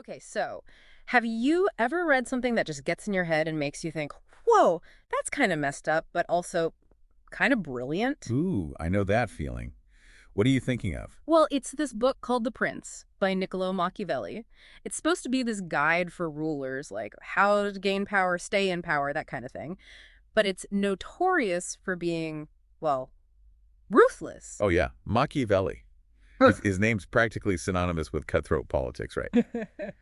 Okay, so have you ever read something that just gets in your head and makes you think, whoa, that's kind of messed up, but also kind of brilliant? Ooh, I know that feeling. What are you thinking of? Well, it's this book called The Prince by Niccolò Machiavelli. It's supposed to be this guide for rulers, like how to gain power, stay in power, that kind of thing. But it's notorious for being, well, ruthless. Oh, yeah, Machiavelli. His name's practically synonymous with cutthroat politics, right?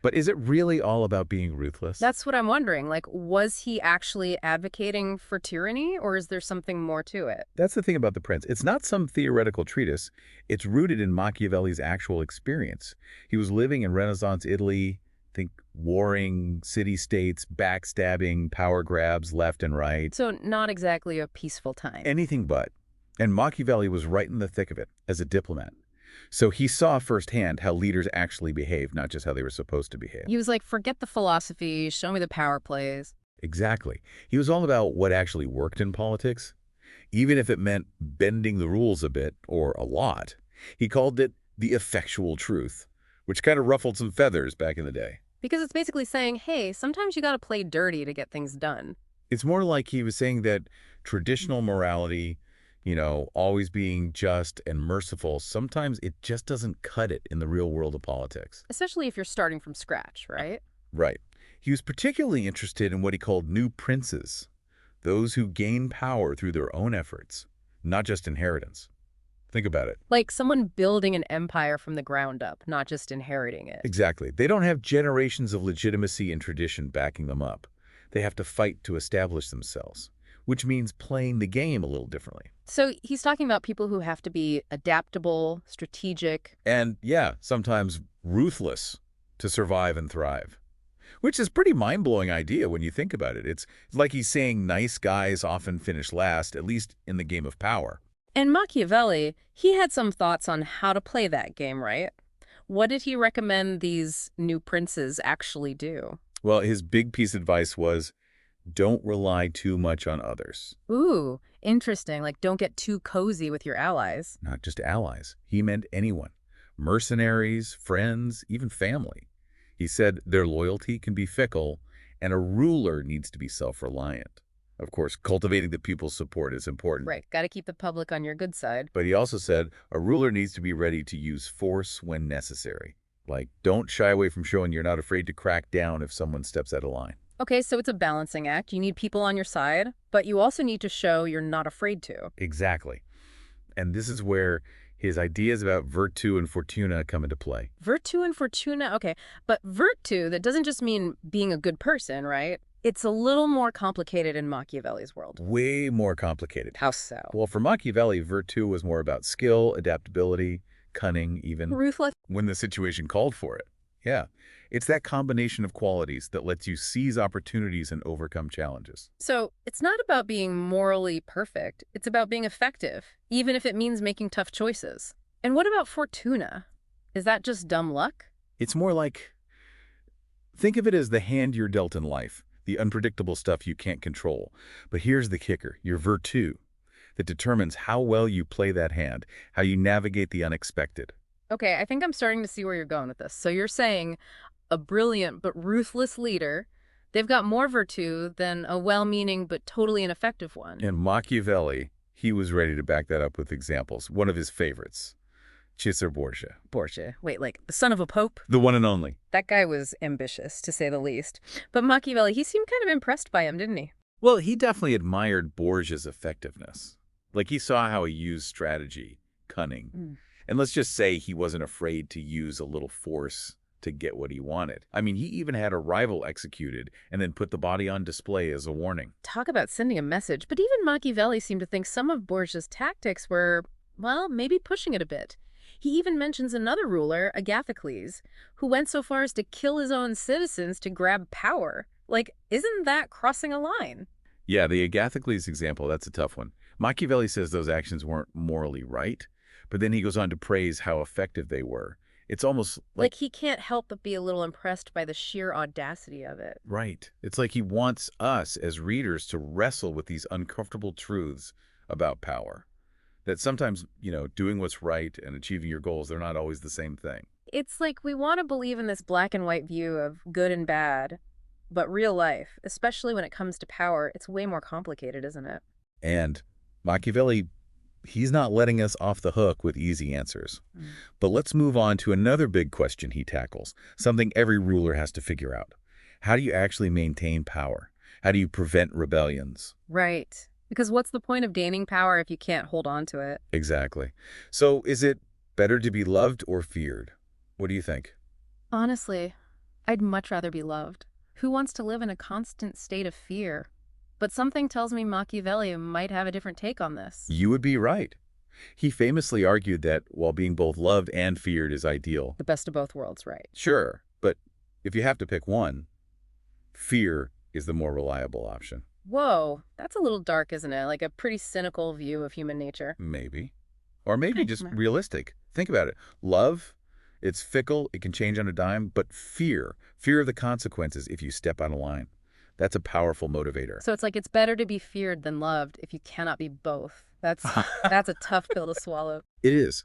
But is it really all about being ruthless? That's what I'm wondering. Like, was he actually advocating for tyranny, or is there something more to it? That's the thing about The Prince. It's not some theoretical treatise. It's rooted in Machiavelli's actual experience. He was living in Renaissance Italy, think warring city-states, backstabbing, power grabs left and right. So, not exactly a peaceful time. Anything but. And Machiavelli was right in the thick of it as a diplomat. So he saw firsthand how leaders actually behave, not just how they were supposed to behave. He was like, forget the philosophy, show me the power plays. Exactly. He was all about what actually worked in politics, even if it meant bending the rules a bit, or a lot. He called it the effectual truth, which kind of ruffled some feathers back in the day. Because it's basically saying, hey, sometimes you gotta play dirty to get things done. It's more like he was saying that traditional morality, always being just and merciful, sometimes it just doesn't cut it in the real world of politics. Especially if you're starting from scratch, right? Right. He was particularly interested in what he called new princes, those who gain power through their own efforts, not just inheritance. Think about it. Like someone building an empire from the ground up, not just inheriting it. Exactly. They don't have generations of legitimacy and tradition backing them up. They have to fight to establish themselves, which means playing the game a little differently. So he's talking about people who have to be adaptable, strategic. And yeah, sometimes ruthless to survive and thrive. Which is a pretty mind-blowing idea when you think about it. It's like he's saying nice guys often finish last, at least in the game of power. And Machiavelli, he had some thoughts on how to play that game, right? What did he recommend these new princes actually do? Well, his big piece of advice was, don't rely too much on others. Ooh, interesting. Like, don't get too cozy with your allies. Not just allies. He meant anyone. Mercenaries, friends, even family. He said their loyalty can be fickle, and a ruler needs to be self-reliant. Of course, cultivating the people's support is important. Right, got to keep the public on your good side. But he also said a ruler needs to be ready to use force when necessary. Like, don't shy away from showing you're not afraid to crack down if someone steps out of line. Okay, so it's a balancing act. You need people on your side, but you also need to show you're not afraid to. Exactly. And this is where his ideas about virtù and fortuna come into play. Virtù and fortuna, okay. But virtù, that doesn't just mean being a good person, right? It's a little more complicated in Machiavelli's world. Way more complicated. How so? Well, for Machiavelli, virtù was more about skill, adaptability, cunning, even Ruthless. when the situation called for it. Yeah. It's that combination of qualities that lets you seize opportunities and overcome challenges. So it's not about being morally perfect. It's about being effective, even if it means making tough choices. And what about fortuna? Is that just dumb luck? It's more like, think of it as the hand you're dealt in life, the unpredictable stuff you can't control. But here's the kicker, your virtù, that determines how well you play that hand, how you navigate the unexpected. Okay, I think I'm starting to see where you're going with this. So you're saying a brilliant but ruthless leader, they've got more virtue than a well-meaning but totally ineffective one. And Machiavelli, he was ready to back that up with examples. One of his favorites, Cesare Borgia. Borgia. Wait, like the son of a pope? The one and only. That guy was ambitious, to say the least. But Machiavelli, he seemed kind of impressed by him, didn't he? Well, he definitely admired Borgia's effectiveness. Like, he saw how he used strategy, cunning. And let's just say he wasn't afraid to use a little force to get what he wanted. I mean, he even had a rival executed and then put the body on display as a warning. Talk about sending a message. But even Machiavelli seemed to think some of Borgia's tactics were, well, maybe pushing it a bit. He even mentions another ruler, Agathocles, who went so far as to kill his own citizens to grab power. Like, isn't that crossing a line? Yeah, the Agathocles example, that's a tough one. Machiavelli says those actions weren't morally right, but then he goes on to praise how effective they were. It's almost like he can't help but be a little impressed by the sheer audacity of it. Right. It's like he wants us as readers to wrestle with these uncomfortable truths about power. That sometimes, doing what's right and achieving your goals, they're not always the same thing. It's like we want to believe in this black and white view of good and bad, but real life, especially when it comes to power, it's way more complicated, isn't it? And Machiavelli, he's not letting us off the hook with easy answers. But let's move on to another big question he tackles, something every ruler has to figure out. How do you actually maintain power? How do you prevent rebellions? Right. Because what's the point of gaining power if you can't hold on to it? Exactly. So is it better to be loved or feared? What do you think? Honestly, I'd much rather be loved. Who wants to live in a constant state of fear? But something tells me Machiavelli might have a different take on this. You would be right. He famously argued that while being both loved and feared is ideal. The best of both worlds, right? Sure, but if you have to pick one, fear is the more reliable option. Whoa, that's a little dark, isn't it? Like a pretty cynical view of human nature. Maybe. Or maybe just Okay. realistic. Think about it. Love, it's fickle, it can change on a dime, but fear of the consequences if you step out of line. That's a powerful motivator. So it's like it's better to be feared than loved if you cannot be both. That's a tough pill to swallow. It is.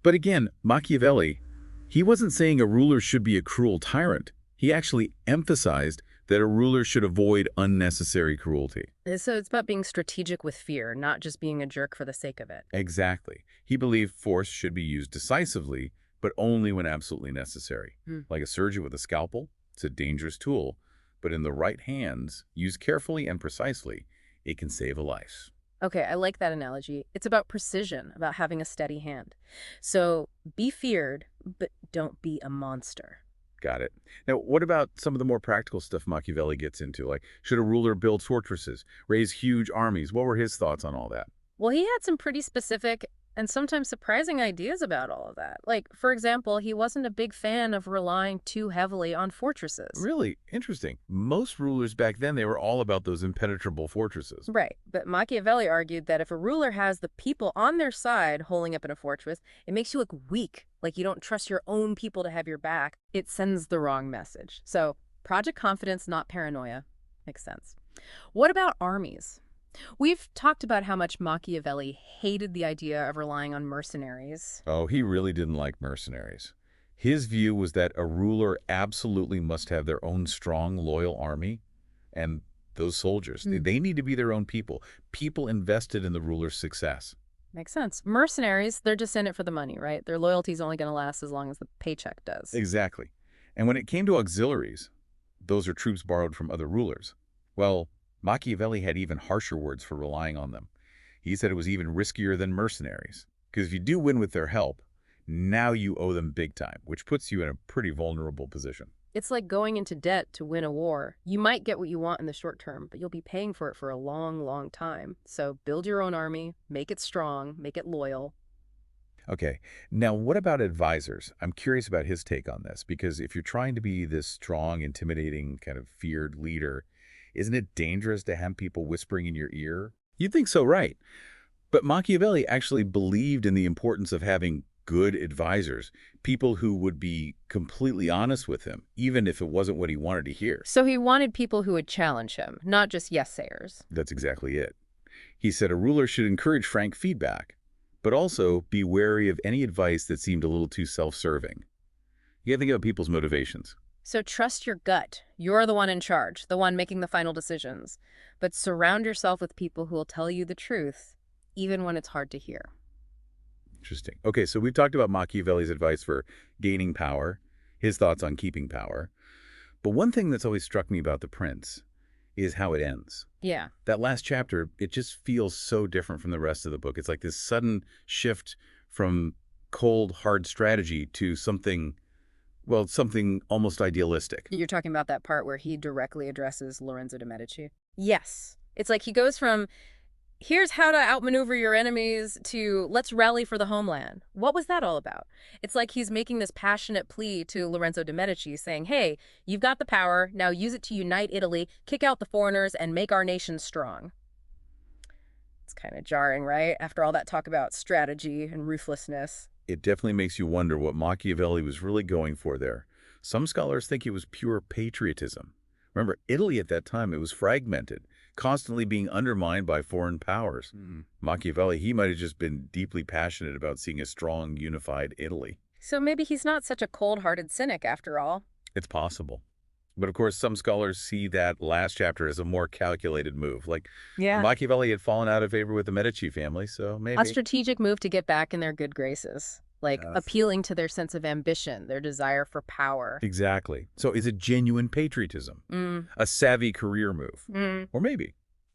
But again, Machiavelli, he wasn't saying a ruler should be a cruel tyrant. He actually emphasized that a ruler should avoid unnecessary cruelty. So it's about being strategic with fear, not just being a jerk for the sake of it. Exactly. He believed force should be used decisively, but only when absolutely necessary. Hmm. Like a surgeon with a scalpel, it's a dangerous tool, but in the right hands, used carefully and precisely, it can save a life. Okay, I like that analogy. It's about precision, about having a steady hand. So be feared, but don't be a monster. Got it. Now, what about some of the more practical stuff Machiavelli gets into? Like, should a ruler build fortresses, raise huge armies? What were his thoughts on all that? Well, he had some pretty specific and sometimes surprising ideas about all of that. Like, for example, he wasn't a big fan of relying too heavily on fortresses. Really interesting. Most rulers back then, they were all about those impenetrable fortresses. Right, but Machiavelli argued that if a ruler has the people on their side holding up in a fortress, it makes you look weak, like you don't trust your own people to have your back. It sends the wrong message. So, project confidence, not paranoia. Makes sense. What about armies? We've talked about how much Machiavelli hated the idea of relying on mercenaries. Oh, he really didn't like mercenaries. His view was that a ruler absolutely must have their own strong, loyal army, and those soldiers, they need to be their own people, people invested in the ruler's success. Makes sense. Mercenaries, they're just in it for the money, right? Their loyalty's only going to last as long as the paycheck does. Exactly. And when it came to auxiliaries, those are troops borrowed from other rulers. Well, Machiavelli had even harsher words for relying on them. He said it was even riskier than mercenaries, because if you do win with their help, now you owe them big time, which puts you in a pretty vulnerable position. It's like going into debt to win a war. You might get what you want in the short term, but you'll be paying for it for a long, long time. So build your own army, make it strong, make it loyal. Okay, now what about advisors? I'm curious about his take on this, because if you're trying to be this strong, intimidating, kind of feared leader, isn't it dangerous to have people whispering in your ear? You'd think so, right? But Machiavelli actually believed in the importance of having good advisors, people who would be completely honest with him, even if it wasn't what he wanted to hear. So he wanted people who would challenge him, not just yes-sayers. That's exactly it. He said a ruler should encourage frank feedback, but also be wary of any advice that seemed a little too self-serving. You gotta think about people's motivations. So trust your gut. You're the one in charge, the one making the final decisions. But surround yourself with people who will tell you the truth, even when it's hard to hear. Interesting. Okay, so we've talked about Machiavelli's advice for gaining power, his thoughts on keeping power. But one thing that's always struck me about The Prince is how it ends. Yeah. That last chapter, it just feels so different from the rest of the book. It's like this sudden shift from cold, hard strategy to something, well, something almost idealistic. You're talking about that part where he directly addresses Lorenzo de' Medici? Yes. It's like he goes from, here's how to outmaneuver your enemies, to let's rally for the homeland. What was that all about? It's like he's making this passionate plea to Lorenzo de' Medici, saying, hey, you've got the power, now use it to unite Italy, kick out the foreigners, and make our nation strong. It's kind of jarring, right? After all that talk about strategy and ruthlessness. It definitely makes you wonder what Machiavelli was really going for there. Some scholars think it was pure patriotism. Remember, Italy at that time, it was fragmented, constantly being undermined by foreign powers. Machiavelli, he might have just been deeply passionate about seeing a strong, unified Italy. So maybe he's not such a cold-hearted cynic after all. It's possible. But of course, some scholars see that last chapter as a more calculated move. Like Yeah. Machiavelli had fallen out of favor with the Medici family, so A maybe. strategic move to get back in their good graces, like Yes. appealing to their sense of ambition, their desire for power. Exactly. So is it genuine patriotism? Mm. A savvy career move? Mm. Or maybe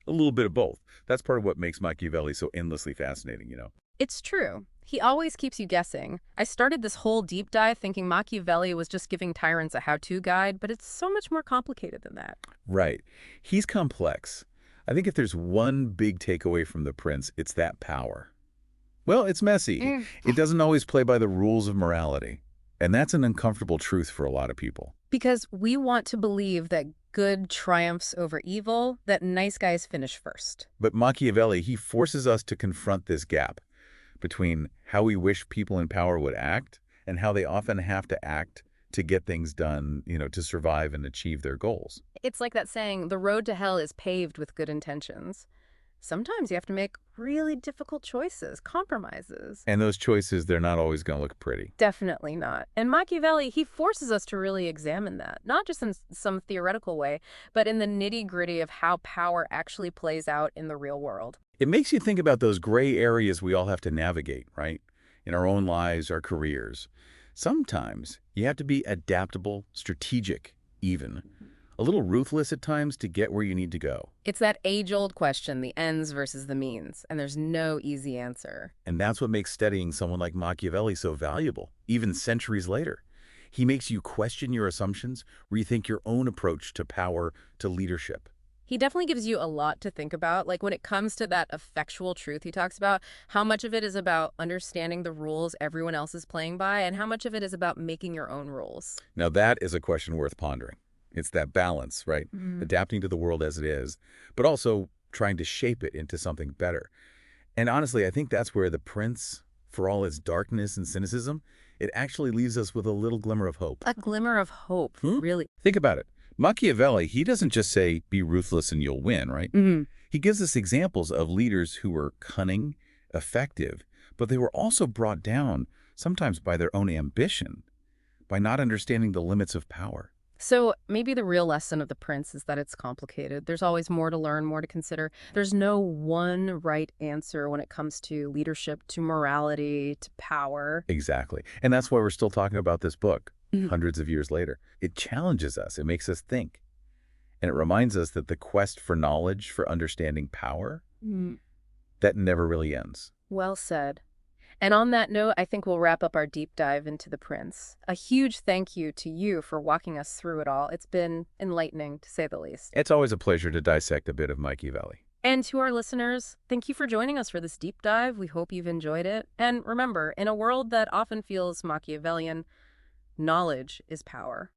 a little bit of both. That's part of what makes Machiavelli so endlessly fascinating. It's true. He always keeps you guessing. I started this whole deep dive thinking Machiavelli was just giving tyrants a how-to guide, but it's so much more complicated than that. Right. He's complex. I think if there's one big takeaway from The Prince, it's that power. Well, it's messy. Mm. It doesn't always play by the rules of morality. And that's an uncomfortable truth for a lot of people. Because we want to believe that good triumphs over evil, that nice guys finish first. But Machiavelli, he forces us to confront this gap between how we wish people in power would act and how they often have to act to get things done, to survive and achieve their goals. It's like that saying, the road to hell is paved with good intentions. Sometimes you have to make really difficult choices, compromises. And those choices, they're not always going to look pretty. Definitely not. And Machiavelli, he forces us to really examine that, not just in some theoretical way, but in the nitty-gritty of how power actually plays out in the real world. It makes you think about those gray areas we all have to navigate, right? In our own lives, our careers. Sometimes you have to be adaptable, strategic, even. A little ruthless at times to get where you need to go. It's that age-old question, the ends versus the means, and there's no easy answer. And that's what makes studying someone like Machiavelli so valuable, even centuries later. He makes you question your assumptions, rethink your own approach to power, to leadership. He definitely gives you a lot to think about. Like when it comes to that effectual truth he talks about, how much of it is about understanding the rules everyone else is playing by, and how much of it is about making your own rules. Now that is a question worth pondering. It's that balance, right? Mm. Adapting to the world as it is, but also trying to shape it into something better. And honestly, I think that's where The Prince, for all its darkness and cynicism, it actually leaves us with a little glimmer of hope. A glimmer of hope, really. Think about it. Machiavelli, he doesn't just say, be ruthless and you'll win, right? Mm. He gives us examples of leaders who were cunning, effective, but they were also brought down, sometimes by their own ambition, by not understanding the limits of power. So maybe the real lesson of The Prince is that it's complicated. There's always more to learn, more to consider. There's no one right answer when it comes to leadership, to morality, to power. Exactly. And that's why we're still talking about this book, Mhm. hundreds of years later. It challenges us. It makes us think. And it reminds us that the quest for knowledge, for understanding power, Mm. that never really ends. Well said. And on that note, I think we'll wrap up our deep dive into The Prince. A huge thank you to you for walking us through it all. It's been enlightening, to say the least. It's always a pleasure to dissect a bit of Machiavelli. And to our listeners, thank you for joining us for this deep dive. We hope you've enjoyed it. And remember, in a world that often feels Machiavellian, knowledge is power.